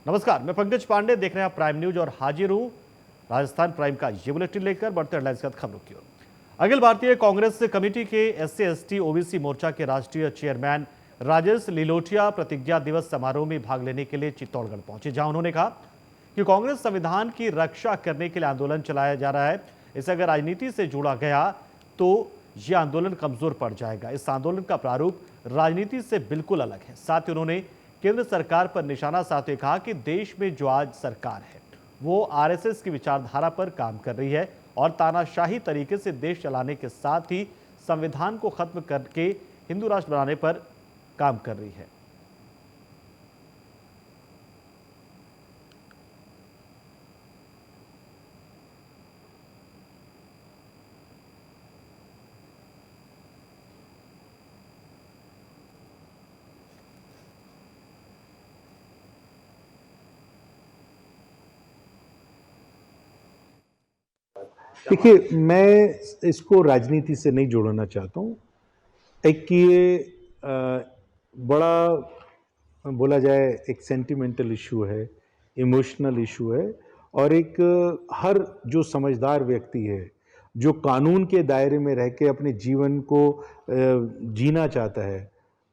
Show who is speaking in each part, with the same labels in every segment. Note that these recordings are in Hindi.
Speaker 1: नमस्कार, मैं पंकज पांडे, देख रहे हैं आप प्राइम न्यूज और हाजिर हूं राजस्थान प्राइम का ये बुलेटिन लेकर बढ़ते हेडलाइंस के साथ खबरों की ओर। अखिल भारतीय कांग्रेस कमेटी के एससी एसटी ओबीसी मोर्चा के राष्ट्रीय चेयरमैन राजेश लिलोटिया प्रतिज्ञा दिवस समारोह में भाग लेने के लिए चित्तौड़गढ़ पहुंचे, जहां उन्होंने कहा कि कांग्रेस संविधान की रक्षा करने के लिए आंदोलन चलाया जा रहा है। इसे अगर राजनीति से जोड़ा गया तो यह आंदोलन कमजोर पड़ जाएगा। इस आंदोलन का प्रारूप राजनीति से बिल्कुल अलग है। साथ ही उन्होंने केंद्र सरकार पर निशाना साधते कहा कि देश में जो आज सरकार है वो आरएसएस की विचारधारा पर काम कर रही है और तानाशाही तरीके से देश चलाने के साथ ही संविधान को खत्म करके हिंदू राष्ट्र बनाने पर काम कर रही है।
Speaker 2: देखिए, मैं इसको राजनीति से नहीं जोड़ना चाहता हूँ। एक ये बड़ा बोला जाए एक सेंटिमेंटल इशू है, इमोशनल इशू है, और एक हर जो समझदार व्यक्ति है, जो कानून के दायरे में रह के अपने जीवन को जीना चाहता है,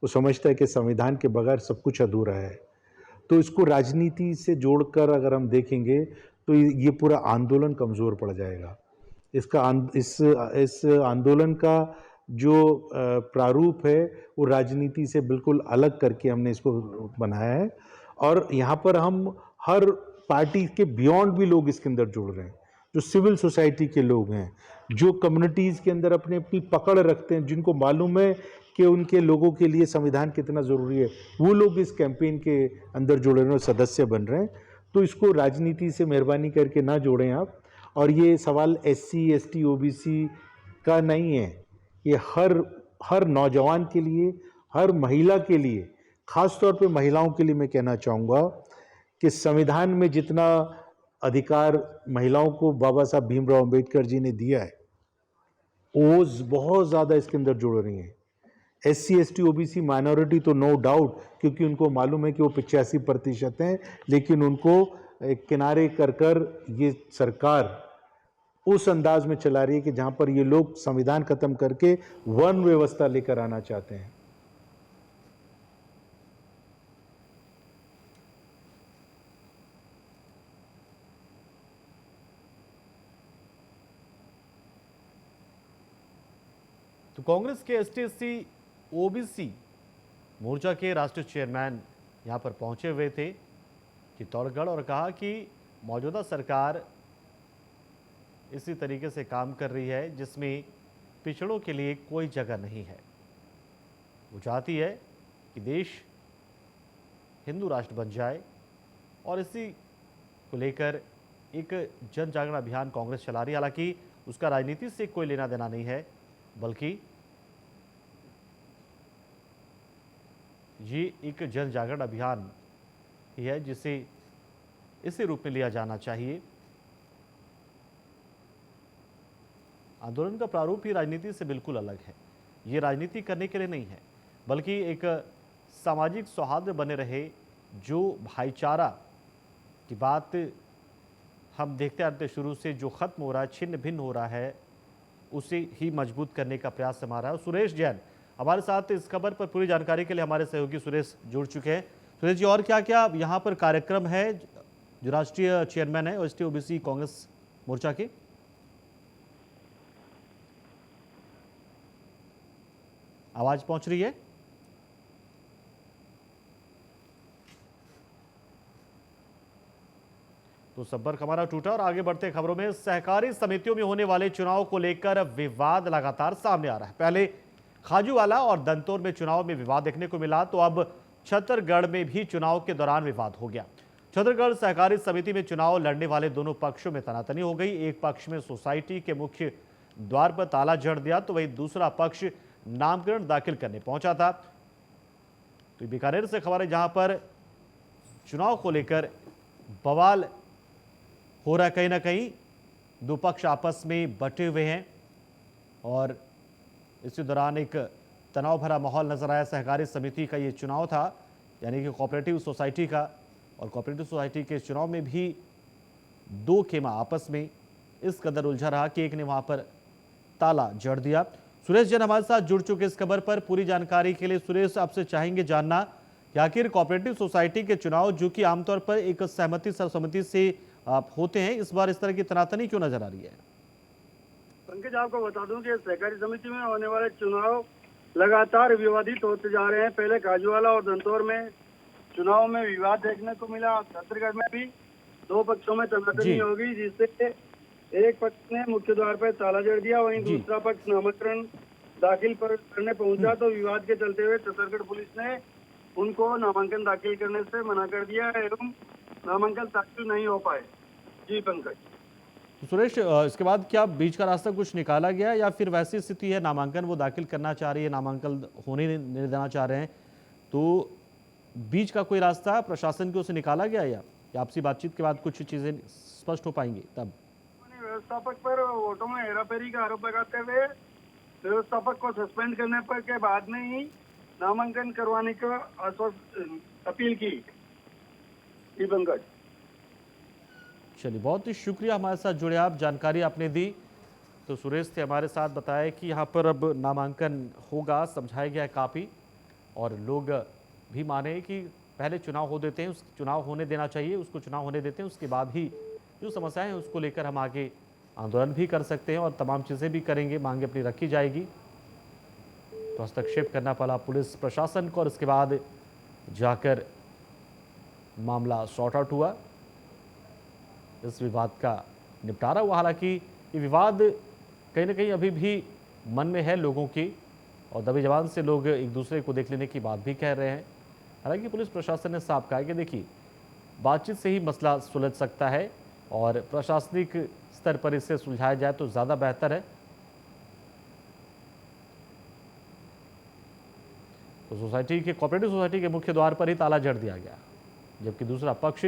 Speaker 2: वो समझता है कि संविधान के बगैर सब कुछ अधूरा है। तो इसको राजनीति से जोड़कर अगर हम देखेंगे तो ये पूरा आंदोलन कमज़ोर पड़ जाएगा। इस आंदोलन का जो प्रारूप है वो राजनीति से बिल्कुल अलग करके हमने इसको बनाया है, और यहाँ पर हम हर पार्टी के बियॉन्ड भी लोग इसके अंदर जुड़ रहे हैं, जो सिविल सोसाइटी के लोग हैं, जो कम्युनिटीज़ के अंदर अपनी अपनी पकड़ रखते हैं, जिनको मालूम है कि उनके लोगों के लिए संविधान कितना ज़रूरी है, वो लोग इस कैंपेन के अंदर जुड़ रहे हैं और सदस्य बन रहे हैं। तो इसको राजनीति से मेहरबानी करके ना जोड़ें आप। और ये सवाल एससी एसटी ओबीसी का नहीं है, ये हर नौजवान के लिए, हर महिला के लिए, खास तौर पे महिलाओं के लिए मैं कहना चाहूँगा कि संविधान में जितना अधिकार महिलाओं को बाबा साहब भीमराव अंबेडकर जी ने दिया है, वो बहुत ज़्यादा इसके अंदर जुड़ रही हैं। एससी एसटी ओबीसी माइनॉरिटी तो नो डाउट, क्योंकि उनको मालूम है कि वो 85% हैं, लेकिन उनको किनारे कर ये सरकार उस अंदाज में चला रही है कि जहां पर ये लोग संविधान खत्म करके वर्ण व्यवस्था लेकर आना चाहते हैं।
Speaker 1: तो कांग्रेस के एसटी एससी ओबीसी मोर्चा के राष्ट्रीय चेयरमैन यहां पर पहुंचे हुए थे चित्तौड़गढ़, और कहा कि मौजूदा सरकार इसी तरीके से काम कर रही है जिसमें पिछड़ों के लिए कोई जगह नहीं है। वो चाहती है कि देश हिंदू राष्ट्र बन जाए, और इसी को लेकर एक जन जागरण अभियान कांग्रेस चला रही है। हालांकि उसका राजनीति से कोई लेना देना नहीं है, बल्कि ये एक जन जागरण अभियान ही है जिसे इसी रूप में लिया जाना चाहिए। आंदोलन का प्रारूप ही राजनीति से बिल्कुल अलग है। ये राजनीति करने के लिए नहीं है, बल्कि एक सामाजिक सौहार्द बने रहे, जो भाईचारा की बात हम देखते आते शुरू से जो खत्म हो रहा है, छिन्न भिन्न हो रहा है, उसे ही मजबूत करने का प्रयास हमारा है। सुरेश जैन हमारे साथ इस खबर पर पूरी जानकारी के लिए हमारे सहयोगी सुरेश जुड़ चुके हैं। सुरेश जी, और क्या क्या यहाँ पर कार्यक्रम है जो राष्ट्रीय चेयरमैन है एसटी ओबीसी कांग्रेस मोर्चा के? आवाज पहुंच रही है? तो संपर्क हमारा टूटा। और आगे बढ़ते खबरों में, सहकारी समितियों में होने वाले चुनाव को लेकर विवाद लगातार सामने आ रहा है। पहले खाजूवाला और दंतौर में चुनाव में विवाद देखने को मिला, तो अब छतरगढ़ में भी चुनाव के दौरान विवाद हो गया। छतरगढ़ सहकारी समिति में चुनाव लड़ने वाले दोनों पक्षों में तनातनी हो गई। एक पक्ष में सोसाइटी के मुख्य द्वार पर ताला जड़ दिया, तो वहीं दूसरा पक्ष नामकरण दाखिल करने पहुंचा था। तो बीकानेर से खबर है, जहां पर चुनाव को लेकर बवाल हो रहा है। कहीं ना कहीं दो पक्ष आपस में बटे हुए हैं, और इसी दौरान एक तनाव भरा माहौल नजर आया। सहकारी समिति का ये चुनाव था, यानी कि कोऑपरेटिव सोसाइटी का, और कोऑपरेटिव सोसाइटी के चुनाव में भी दो खेमा आपस में इस कदर उलझा रहा कि एक ने वहां पर ताला जड़ दिया। सुरेश जैन हमारे साथ जुड़ चुके इस खबर पर पूरी जानकारी के लिए। सुरेश, आपसे चाहेंगे जानना कि आखिर कोऑपरेटिव सोसाइटी के चुनाव जो कि आमतौर पर एक सहमति सर्वसम्मति से होते हैं, इस बार इस तरह की तनातनी क्यों नजर आ रही है?
Speaker 3: पंकज, आपको बता दूं कि सहकारी समिति में होने वाले चुनाव लगातार विवादित होते जा रहे हैं। पहले काजूवाला और दंतौर में चुनाव में विवाद देखने को मिला। छत्तीसगढ़ में भी दो पक्षों में तनातनी हो गई, जिससे एक पक्ष ने मुख्य द्वार पर ताला जड़ दिया, वहीं दूसरा पक्ष नामांकन दाखिल करने पहुंचा तो विवाद के चलते हुए छत्तीसगढ़ पुलिस ने उनको नामांकन दाखिल करने से मना कर दिया एवं नामांकन दाखिल नहीं हो पाए। जी पंकज।
Speaker 1: तो सुरेश, इसके बाद क्या बीच का रास्ता कुछ निकाला गया या फिर वैसी स्थिति है, नामांकन वो दाखिल करना चाह रही है, नामांकन होने नहीं देना चाह रहे हैं, तो बीच का कोई रास्ता प्रशासन की ओर से निकाला गया या आपसी बातचीत के बाद कुछ चीजें स्पष्ट हो पाएंगी? तब
Speaker 3: व्यवस्थापक पर वोटों में हेराफेरी का आरोप लगाते हुए व्यवस्थापक को सस्पेंड करने पर के बाद में ही नामांकन करवाने का अपील की। पंकज,
Speaker 1: चलिए, बहुत ही शुक्रिया हमारे साथ जुड़े आप, जानकारी आपने दी। तो सुरेश थे हमारे साथ, बताया कि यहाँ पर अब नामांकन होगा, समझाया गया है काफ़ी, और लोग भी माने कि पहले चुनाव हो देते हैं, उस चुनाव होने देना चाहिए, उसको चुनाव होने देते हैं, उसके बाद ही जो समस्याएं हैं उसको लेकर हम आगे आंदोलन भी कर सकते हैं और तमाम चीज़ें भी करेंगे, मांगे अपनी रखी जाएगी। तो हस्तक्षेप करना पड़ा पुलिस प्रशासन को और इसके बाद जाकर मामला सॉर्ट आउट हुआ, इस विवाद का निपटारा हुआ। हालांकि ये विवाद कहीं ना कहीं अभी भी मन में है लोगों की और दबी जबान से लोग एक दूसरे को देख लेने की बात भी कह रहे हैं। हालांकि पुलिस प्रशासन ने साफ कहा कि देखिए, बातचीत से ही मसला सुलझ सकता है और प्रशासनिक स्तर पर इसे सुलझाया जाए तो ज़्यादा बेहतर है। तो सोसाइटी के कोऑपरेटिव सोसाइटी के मुख्य द्वार पर ही ताला जड़ दिया गया, जबकि दूसरा पक्ष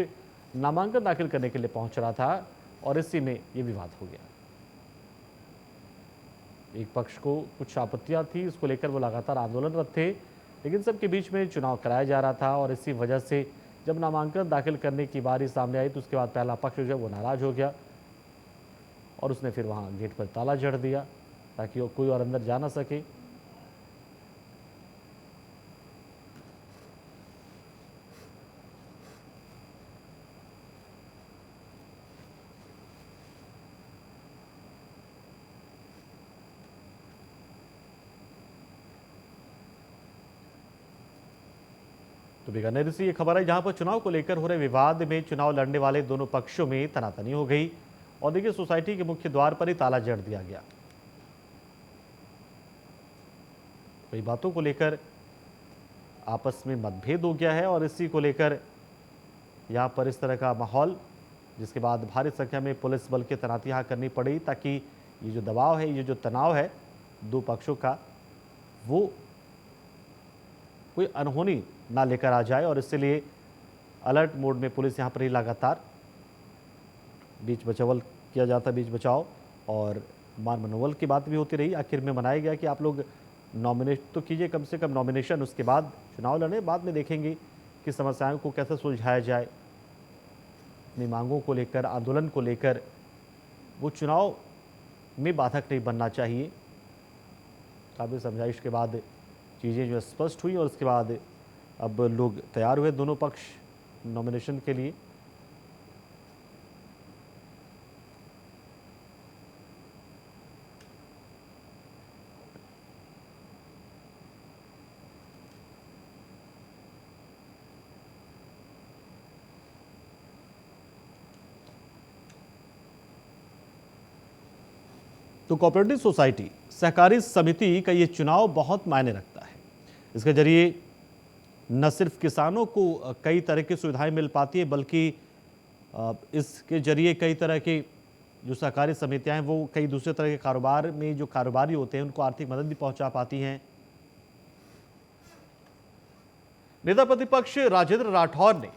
Speaker 1: नामांकन दाखिल करने के लिए पहुंच रहा था और इसी में ये विवाद हो गया। एक पक्ष को कुछ आपत्तियां थी, इसको लेकर वो लगातार आंदोलनरत थे, लेकिन सबके बीच में चुनाव कराया जा रहा था और इसी वजह से जब नामांकन दाखिल करने की बारी सामने आई तो उसके बाद पहला पक्ष जो है वो नाराज हो गया और उसने फिर वहां गेट पर ताला जड़ दिया ताकि वो कोई और अंदर जा ना सके। तो बीकानेर से ये खबर है जहां पर चुनाव को लेकर हो रहे विवाद में चुनाव लड़ने वाले दोनों पक्षों में तनातनी हो गई और देखिए सोसाइटी के मुख्य द्वार पर ही ताला जड़ दिया गया। कई बातों को लेकर आपस में मतभेद हो गया है और इसी को लेकर यहां पर इस तरह का माहौल, जिसके बाद भारी संख्या में पुलिस बल की तैनाती यहां करनी पड़ी ताकि ये जो दबाव है, ये जो तनाव है दो पक्षों का, वो कोई अनहोनी ना लेकर आ जाए और इसलिए अलर्ट मोड में पुलिस यहाँ पर ही लगातार बीच बचाव किया जाता, बीच बचाव और मान मनोबल की बात भी होती रही। आखिर में मनाया गया कि आप लोग नॉमिनेट तो कीजिए, कम से कम नॉमिनेशन, उसके बाद चुनाव लड़े, बाद में देखेंगे कि समस्याओं को कैसे सुलझाया जाए। अपनी मांगों को लेकर, आंदोलन को लेकर वो चुनाव में बाधक नहीं बनना चाहिए। काफ़ी समझाइश के बाद चीज़ें जो स्पष्ट हुई और उसके बाद अब लोग तैयार हुए दोनों पक्ष नॉमिनेशन के लिए। तो कोऑपरेटिव सोसाइटी सहकारी समिति का ये चुनाव बहुत मायने रखता है। इसके जरिए न सिर्फ किसानों को कई तरह की सुविधाएं मिल पाती है, बल्कि इसके जरिए कई तरह के जो सहकारी समितियां हैं वो कई दूसरे तरह के कारोबार में जो कारोबारी होते हैं उनको आर्थिक मदद भी पहुंचा पाती हैं। नेता प्रतिपक्ष राजेंद्र राठौर ने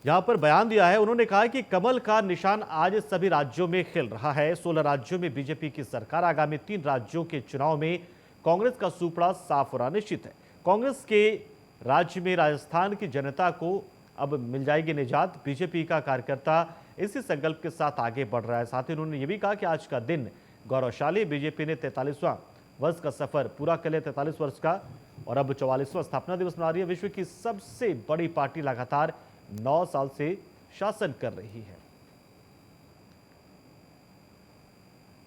Speaker 1: यहां पर बयान दिया है। उन्होंने कहा कि कमल का निशान आज सभी राज्यों में खिल रहा है। 16 राज्यों में बीजेपी की सरकार, आगामी 3 राज्यों के चुनाव में कांग्रेस का सुपड़ा साफ होना निश्चित है। कांग्रेस के राज्य में राजस्थान की जनता को अब मिल जाएगी निजात। बीजेपी का कार्यकर्ता इसी संकल्प के साथ आगे बढ़ रहा है। साथ ही उन्होंने ये भी कहा कि आज का दिन गौरवशाली। बीजेपी ने 43वां वर्ष का सफर पूरा कर लिया, 43 वर्ष का, और अब 44वां स्थापना दिवस मना रही है। विश्व की सबसे बड़ी पार्टी लगातार 9 साल से शासन कर रही है।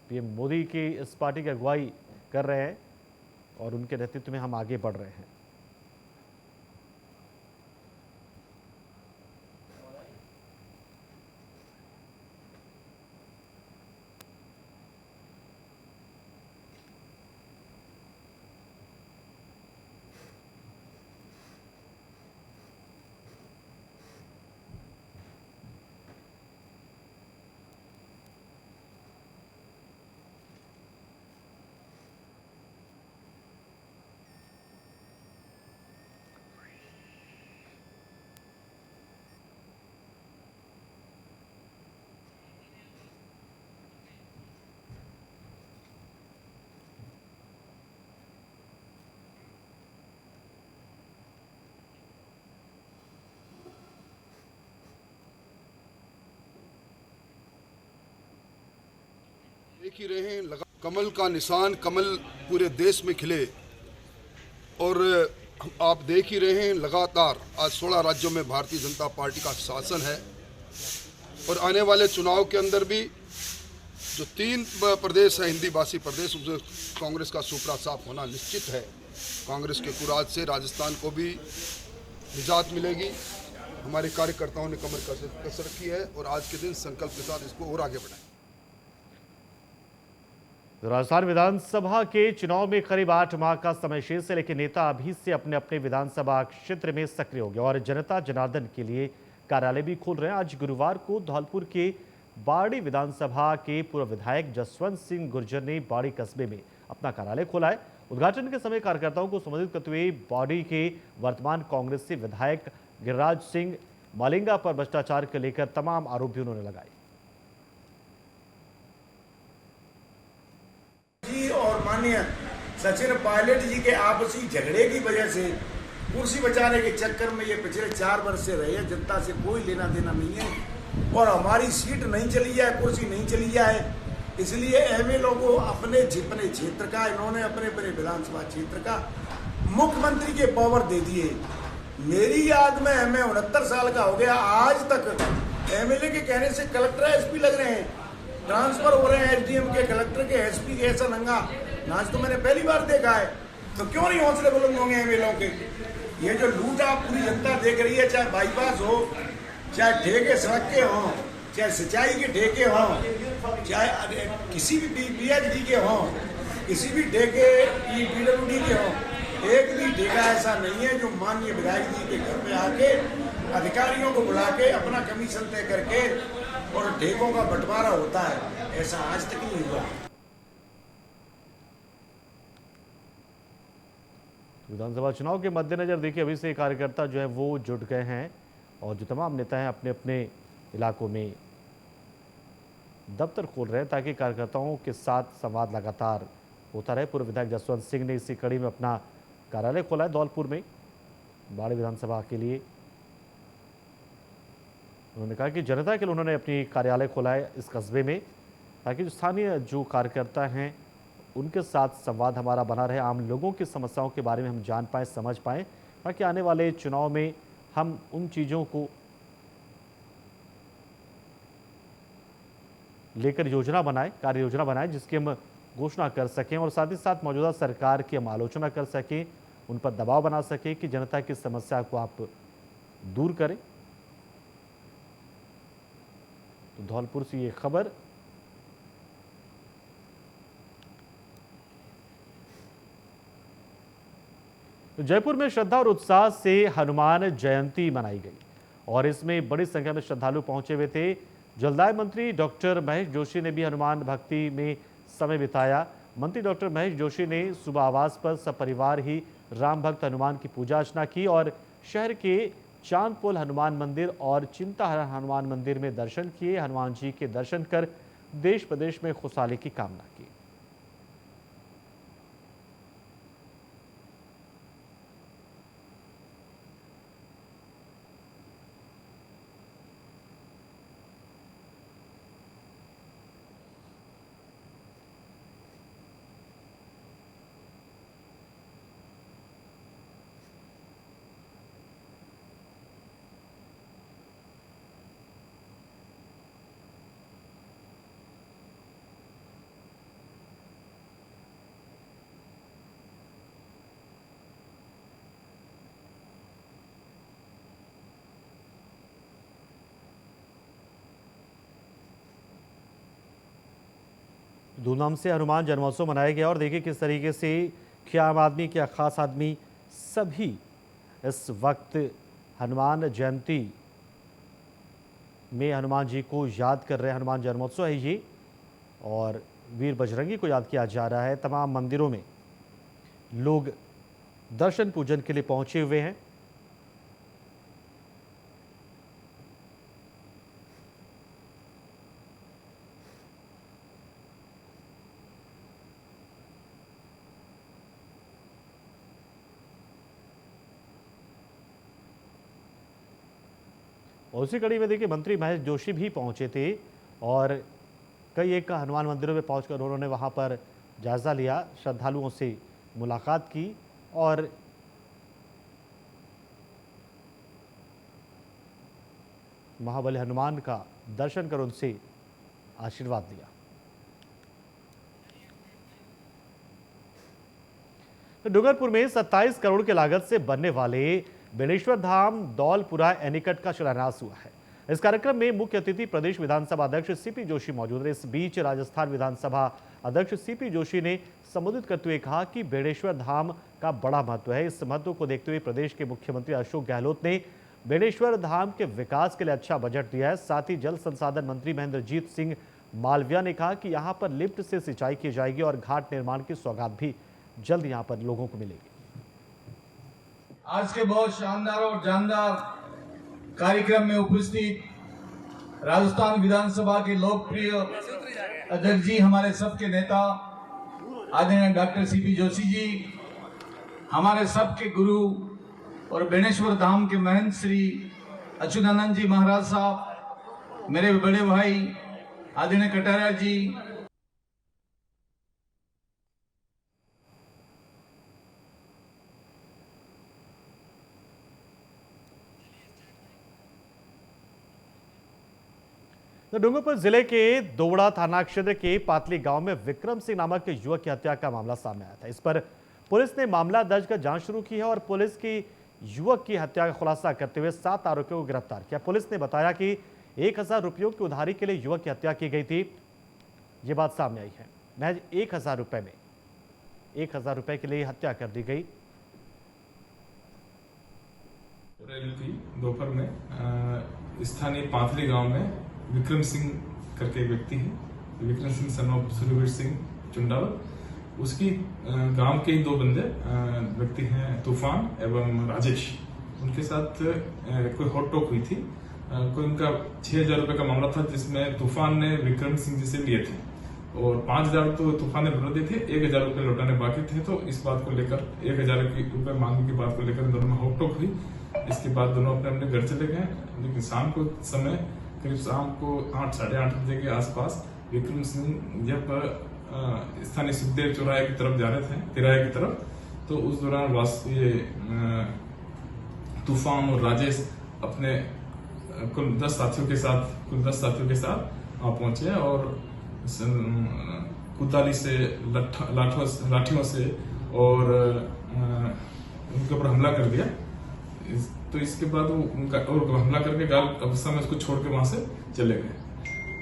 Speaker 1: पीएम मोदी की इस पार्टी की अगुवाई कर रहे हैं और उनके नेतृत्व में हम आगे बढ़ रहे हैं।
Speaker 4: देख ही रहे हैं, कमल का निशान, कमल पूरे देश में खिले। और आप देख ही रहे हैं, लगातार आज 16 राज्यों में भारतीय जनता पार्टी का शासन है। और आने वाले चुनाव के अंदर भी जो 3 प्रदेश है, हिंदी भाषी प्रदेश, उसमें कांग्रेस का सुपड़ा साफ होना निश्चित है। कांग्रेस के कुराज से राजस्थान को भी निजात मिलेगी। हमारे कार्यकर्ताओं ने कमर कस रखी है और आज के दिन संकल्प के साथ इसको और आगे बढ़ाएं।
Speaker 1: राजस्थान विधानसभा के चुनाव में करीब 8 माह का समय शेष है, लेकिन नेता अभी से अपने अपने विधानसभा क्षेत्र में सक्रिय हो गए और जनता जनार्दन के लिए कार्यालय भी खोल रहे हैं। आज गुरुवार को धौलपुर के बाड़ी विधानसभा के पूर्व विधायक जसवंत सिंह गुर्जर ने बाड़ी कस्बे में अपना कार्यालय खोला है। उद्घाटन के समय कार्यकर्ताओं को संबोधित करते हुए बाड़ी के वर्तमान कांग्रेसी विधायक गिरिराज सिंह मालिंगा पर भ्रष्टाचार को लेकर तमाम आरोप भी उन्होंने लगाए।
Speaker 5: और माननीय सचिन पायलट जी के आपसी झगड़े की वजह से कुर्सी बचाने के चक्कर में ये पिछले 4 वर्ष से रहे हैं। जनता से कोई लेना देना नहीं है और हमारी सीट नहीं चली जाए, कुर्सी नहीं चली जाए, इसलिए एमएलए को अपने क्षेत्र का, इन्होंने अपने अपने विधानसभा क्षेत्र का मुख्यमंत्री के पावर दे दिए। मेरी याद में मैं 69 साल का हो गया, आज तक एमएलए के कहने से कलेक्टर एसपी लग रहे हैं, ट्रांसफर हो रहे हैं एसडीएम के, कलेक्टर के, एसपी के। ऐसा नंगा नाच तो मैंने पहली बार देखा है। तो क्यों नहीं हौसले बुलंद होंगे एमएलए के? ये जो लूट आप पूरी जनता देख रही है, चाहे बाईपास हो, चाहे ठेके सड़क के हों, चाहे सिंचाई के ठेके हों, चाहे किसी भी पीएचडी के हों, किसी भी ठेके पीडब्ल्यूडी के हों, एक भी ठेका ऐसा नहीं है जो माननीय विधायक जी के घर पे आके अधिकारियों को बुला के अपना कमीशन तय करके और ठेकों का बंटवारा होता है। ऐसा आज तक नहीं हुआ।
Speaker 1: विधानसभा चुनाव के मद्देनजर देखिए अभी से कार्यकर्ता जो है वो जुट गए हैं और जो तमाम नेता हैं अपने अपने इलाकों में दफ्तर खोल रहे हैं ताकि कार्यकर्ताओं के साथ संवाद लगातार होता रहे। पूर्व विधायक जसवंत सिंह ने इसी कड़ी में अपना कार्यालय खोला है धौलपुर में बाड़ी विधानसभा के लिए। उन्होंने कहा कि जनता के लिए उन्होंने अपनी कार्यालय खोला है इस कस्बे में ताकि जो स्थानीय जो कार्यकर्ता हैं उनके साथ संवाद हमारा बना रहे, आम लोगों की समस्याओं के बारे में हम जान पाएँ, समझ पाएँ, ताकि आने वाले चुनाव में हम उन चीज़ों को लेकर योजना बनाएं, कार्य योजना बनाएं जिसकी हम घोषणा कर सकें और साथ ही साथ मौजूदा सरकार की हम आलोचना कर सकें, उन पर दबाव बना सकें कि जनता की समस्या को आप दूर करें। तो धौलपुर से ये खबर। तो जयपुर में श्रद्धा और उत्साह से हनुमान जयंती मनाई गई और इसमें बड़ी संख्या में श्रद्धालु पहुंचे हुए थे। जलदाय मंत्री डॉक्टर महेश जोशी ने भी हनुमान भक्ति में समय बिताया। मंत्री डॉक्टर महेश जोशी ने सुबह आवास पर सपरिवार ही राम भक्त हनुमान की पूजा अर्चना की और शहर के चांदपोल हनुमान मंदिर और चिंताहरण हनुमान मंदिर में दर्शन किए। हनुमान जी के दर्शन कर देश प्रदेश में खुशहाली की कामना की। धूमधाम से हनुमान जन्मोत्सव मनाया गया और देखिए किस तरीके से क्या आम आदमी क्या खास आदमी सभी इस वक्त हनुमान जयंती में हनुमान जी को याद कर रहे हैं। हनुमान जन्मोत्सव है ये और वीर बजरंगी को याद किया जा रहा है। तमाम मंदिरों में लोग दर्शन पूजन के लिए पहुंचे हुए हैं। और उसी कड़ी में देखिए मंत्री महेश जोशी भी पहुंचे थे और कई एक हनुमान मंदिरों में पहुंचकर उन्होंने वहां पर जायजा लिया, श्रद्धालुओं से मुलाकात की और महाबली हनुमान का दर्शन कर उनसे आशीर्वाद लिया। तो डूंगरपुर में 27 करोड़ की लागत से बनने वाले बेणेश्वर धाम दौलपुरा एनीकट का शिलान्यास हुआ है। इस कार्यक्रम में मुख्य अतिथि प्रदेश विधानसभा अध्यक्ष सीपी जोशी मौजूद रहे। इस बीच राजस्थान विधानसभा अध्यक्ष सीपी जोशी ने संबोधित करते हुए कहा कि बेणेश्वर धाम का बड़ा महत्व है। इस महत्व को देखते हुए प्रदेश के मुख्यमंत्री अशोक गहलोत ने बेणेश्वर धाम के विकास के लिए अच्छा बजट दिया है। साथ ही जल संसाधन मंत्री महेंद्रजीत सिंह मालविया ने कहा कि यहाँ पर लिफ्ट से सिंचाई की जाएगी और घाट निर्माण की सौगात भी जल्द यहाँ पर लोगों को मिलेगी।
Speaker 6: आज के बहुत शानदार और जानदार कार्यक्रम में उपस्थित राजस्थान विधानसभा के लोकप्रिय अध्यक्ष जी, हमारे सबके नेता आदरणीय डॉक्टर सीपी जोशी जी, हमारे सबके गुरु और बेणेश्वर धाम के महंत श्री अच्युतानंद जी महाराज साहब, मेरे बड़े भाई आदरणीय कटारिया जी,
Speaker 1: तो डूंगरपुर जिले के दोवड़ा थाना क्षेत्र के पातली गांव में विक्रम सिंह नामक युवक की हत्या का मामला सामने आया था। इस पर पुलिस ने मामला दर्ज कर जांच शुरू की है और पुलिस की युवक की हत्या का खुलासा करते हुए 7 आरोपियों को गिरफ्तार किया। पुलिस ने बताया कि 1000 रुपयों की उधारी के लिए युवक की हत्या की गई थी। ये बात सामने आई है। महज 1000 रुपए में 1000 रुपए के लिए हत्या कर दी गई।
Speaker 7: दोपहर में स्थानीय पाथली गांव में विक्रम सिंह करके एक व्यक्ति है, विक्रम सिंह सन ऑफ सूर्यवीर सिंह चुंडाल, उसकी गांव के ही 2 बंदे व्यक्ति हैं तूफान एवं राजेश, उनके साथ कोई हॉट टॉक हुई थी। कोई उनका 6000 रुपए का मामला था जिसमें तूफान ने विक्रम सिंह जी से लिए थे और 5000 तो तूफान ने लौटा दिए थे, 1000 रुपए लौटाने बाकी थे। तो इस बात को लेकर 1000 रुपए मांगने की बात को लेकर दोनों में हॉट टॉक हुई। इसके बाद दोनों अपने अपने घर चले गए। लेकिन शाम को समय करीब शाम को 8 साढ़े 8 बजे के आसपास विक्रम सिंह जब स्थानीय सुखदेव चौराहे की तरफ जा रहे थे, तिराहे की तरफ, तो उस दौरान तूफान और राजेश अपने कुल 10 साथियों के साथ वहां पहुंचे और कुदाली से लाठियों से और उनके ऊपर हमला कर दिया। तो इसके बाद वो उनका और हमला करके गाल अवस्था में उसको छोड़ के वहां से चले गए।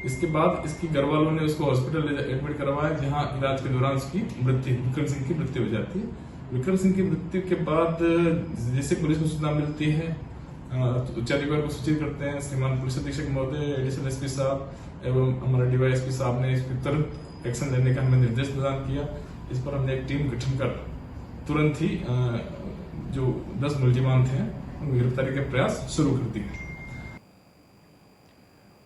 Speaker 7: इसके बाद इसकी घर वालों ने उसको हॉस्पिटल एडमिट करवाया, जहां इलाज के दौरान उसकी विक्रम सिंह की मृत्यु हो जाती है। विक्रम सिंह की मृत्यु के बाद जैसे पुलिस को सूचना मिलती है, उच्चाधिकारी को सूचित करते हैं। श्रीमान पुलिस अधीक्षक महोदय, एडिशनल एसपी साहब एवं हमारे डीवाईएसपी साहब ने इस पर तुरंत एक्शन लेने का हमें निर्देश प्रदान किया। इस पर हमने एक टीम गठन कर तुरंत ही जो 10 मुलजिमान थे गिरफ्तारी के प्रयास शुरू कर दिए।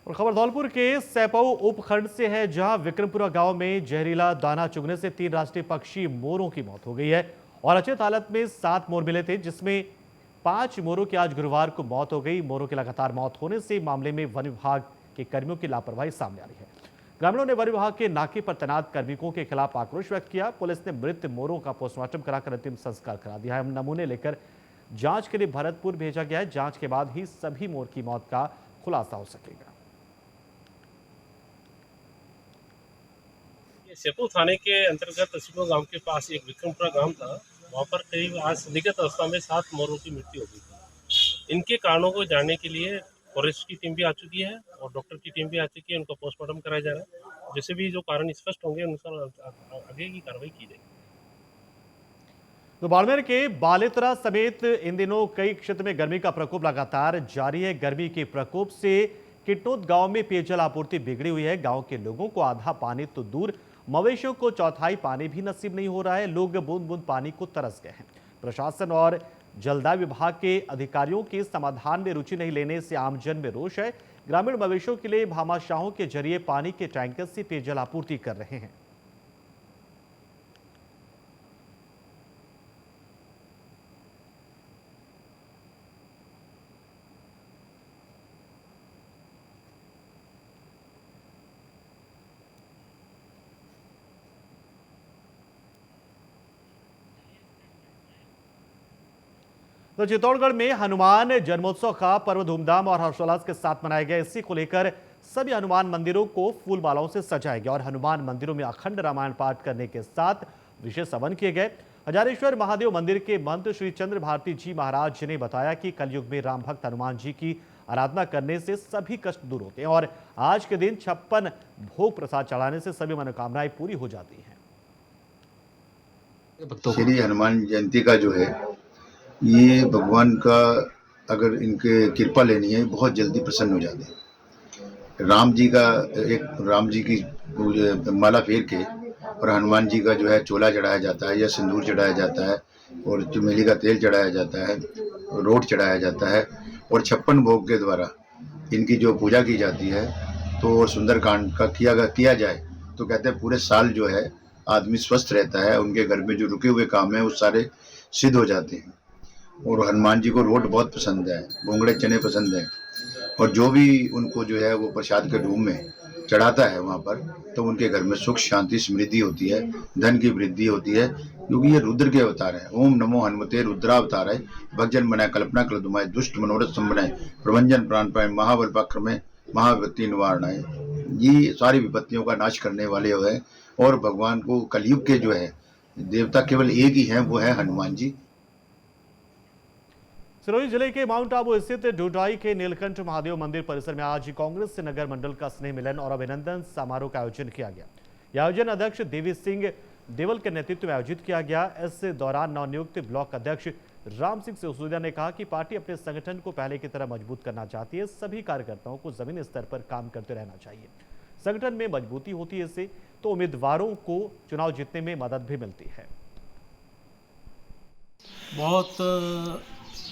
Speaker 1: और खबर धौलपुर के सैपाऊ उपखंड से है, जहां विक्रमपुरा गांव में जहरीला दाना चुगने से 3 राष्ट्रीय पक्षी मोरों की मौत हो गई है और अचेत हालत में 7 मोर मिले थे, जिसमें 5 मोरों की आज गुरुवार को मौत हो गई। मोरों की लगातार मौत होने से मामले में वन विभाग के कर्मियों की लापरवाही सामने आ रही है। ग्रामीणों ने वन विभाग के नाके पर तैनात कार्मिकों के खिलाफ आक्रोश व्यक्त किया। पुलिस ने मृत मोरों का पोस्टमार्टम कराकर अंतिम संस्कार करा दिया है। नमूने लेकर जांच के लिए भरतपुर भेजा गया है। जांच के बाद ही सभी मोर की मौत का खुलासा हो सकेगा।
Speaker 8: सेपू थाने के अंतर्गत सिपो गांव के पास एक विक्रमपुरा गांव था। वहां पर करीब आज निगत अवस्था में 7 मोरों की मृत्यु हो गई थी। इनके कारणों को जानने के लिए फॉरेस्ट की टीम भी आ चुकी है और डॉक्टर की टीम भी आ चुकी है, उनका पोस्टमार्टम कराया जा रहा है। जैसे भी जो कारण स्पष्ट होंगे अनुसार आगे की कार्रवाई की जाएगी।
Speaker 1: तो बाड़मेर के बालेतरा समेत इन दिनों कई क्षेत्र में गर्मी का प्रकोप लगातार जारी है। गर्मी के प्रकोप से किटनोद गांव में पेयजल आपूर्ति बिगड़ी हुई है। गांव के लोगों को आधा पानी तो दूर, मवेशियों को चौथाई पानी भी नसीब नहीं हो रहा है। लोग बूंद बूंद पानी को तरस गए हैं। प्रशासन और जलदाय विभाग के अधिकारियों के समाधान में रुचि नहीं लेने से आमजन में रोष है। ग्रामीण मवेशियों के लिए भामाशाहों के जरिए पानी के टैंकर से पेयजल आपूर्ति कर रहे हैं। तो चित्तौड़गढ़ में हनुमान जन्मोत्सव का पर्व धूमधाम और हर्षोल्लास के साथ मनाया गया। इसी को लेकर सभी हनुमान मंदिरों को फूल मालाओं से सजाया गया और हनुमान मंदिरों में अखंड रामायण पाठ करने के साथ विशेष हवन किए गए। हजारेश्वर महादेव मंदिर के महंत श्री चंद्र भारती जी महाराज ने बताया कि कलयुग में राम भक्त हनुमान जी की आराधना करने से सभी कष्ट दूर होते हैं और आज के दिन 56 भोग प्रसाद चढ़ाने से सभी मनोकामनाएं पूरी हो जाती हैं।
Speaker 9: श्री हनुमान जयंती का जो है ये भगवान का अगर इनके कृपा लेनी है बहुत जल्दी प्रसन्न हो जाते हैं। राम जी की माला फेर के और हनुमान जी का जो है चोला चढ़ाया जाता है या सिंदूर चढ़ाया जाता है और चमेली का तेल चढ़ाया जाता है, रोट चढ़ाया जाता है और 56 भोग के द्वारा इनकी जो पूजा की जाती है तो सुंदरकांड का किया जाए तो कहते हैं पूरे साल जो है आदमी स्वस्थ रहता है। उनके घर में जो रुके हुए काम है वो सारे सिद्ध हो जाते हैं। और हनुमान जी को रोट बहुत पसंद है, भोंगड़े चने पसंद है और जो भी उनको जो है वो प्रसाद के रूप में चढ़ाता है वहाँ पर तो उनके घर में सुख शांति समृद्धि होती है, धन की वृद्धि होती है, क्योंकि ये रुद्र के अवतार है। ओम नमो हनुमते रुद्रावतार है, भक्तजन बनाए कल्पना कल दुमाए, दुष्ट मनोरथ संबनाए, प्रभंजन प्राण पाए, महाबल पक्र में महाविपत्ति निवारण है। ये सारी विपत्तियों का नाश करने वाले हैं और भगवान को कलयुग के जो है देवता केवल एक ही है, वो है हनुमान जी।
Speaker 1: सिरोही जिले के माउंट आबू स्थित ढूंढाई के नीलकंठ महादेव मंदिर परिसर में आज कांग्रेस नगर मंडल का स्नेह मिलन और अभिनंदन समारोह का आयोजन किया गया। यह आयोजन अध्यक्ष देवी सिंह देवल के नेतृत्व में आयोजित किया गया। इस दौरान नवनियुक्त ब्लॉक अध्यक्ष राम सिंह सिसोदिया ने कहा कि पार्टी अपने संगठन को पहले की तरह मजबूत करना चाहती है। सभी कार्यकर्ताओं को जमीनी स्तर पर काम करते रहना चाहिए। संगठन में मजबूती होती है इससे तो उम्मीदवारों को चुनाव जीतने में मदद भी मिलती है।
Speaker 10: बहुत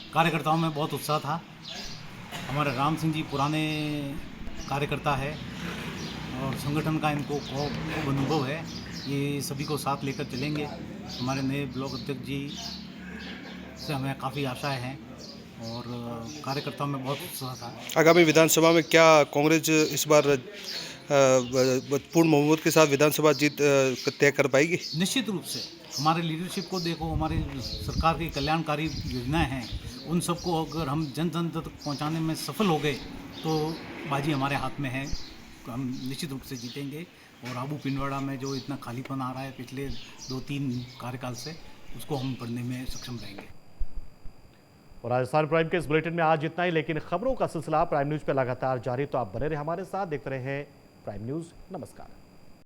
Speaker 10: कार्यकर्ताओं में बहुत उत्साह था। हमारे राम सिंह जी पुराने कार्यकर्ता है और संगठन का इनको खूब अनुभव है। ये सभी को साथ लेकर चलेंगे। हमारे नए ब्लॉक अध्यक्ष जी से हमें काफ़ी आशाएं हैं और कार्यकर्ताओं में बहुत उत्साह था।
Speaker 11: आगामी विधानसभा में क्या कांग्रेस इस बार पूर्ण बहुमत के साथ विधानसभा जीत तय कर पाएगी?
Speaker 10: निश्चित रूप से हमारे लीडरशिप को देखो, हमारी सरकार की कल्याणकारी योजनाएं हैं, उन सबको अगर हम जन जन तक पहुंचाने में सफल हो गए तो बाजी हमारे हाथ में है। हम निश्चित रूप से जीतेंगे और आबू पिंडवाड़ा में जो इतना खालीपन आ रहा है पिछले 2-3 कार्यकाल से, उसको हम भरने में सक्षम रहेंगे।
Speaker 1: और राजस्थान प्राइम के इस बुलेटिन में आज इतना ही, लेकिन खबरों का सिलसिला प्राइम न्यूज पर लगातार जारी, तो आप बने रहे हमारे साथ, देखते रहे प्राइम न्यूज। नमस्कार।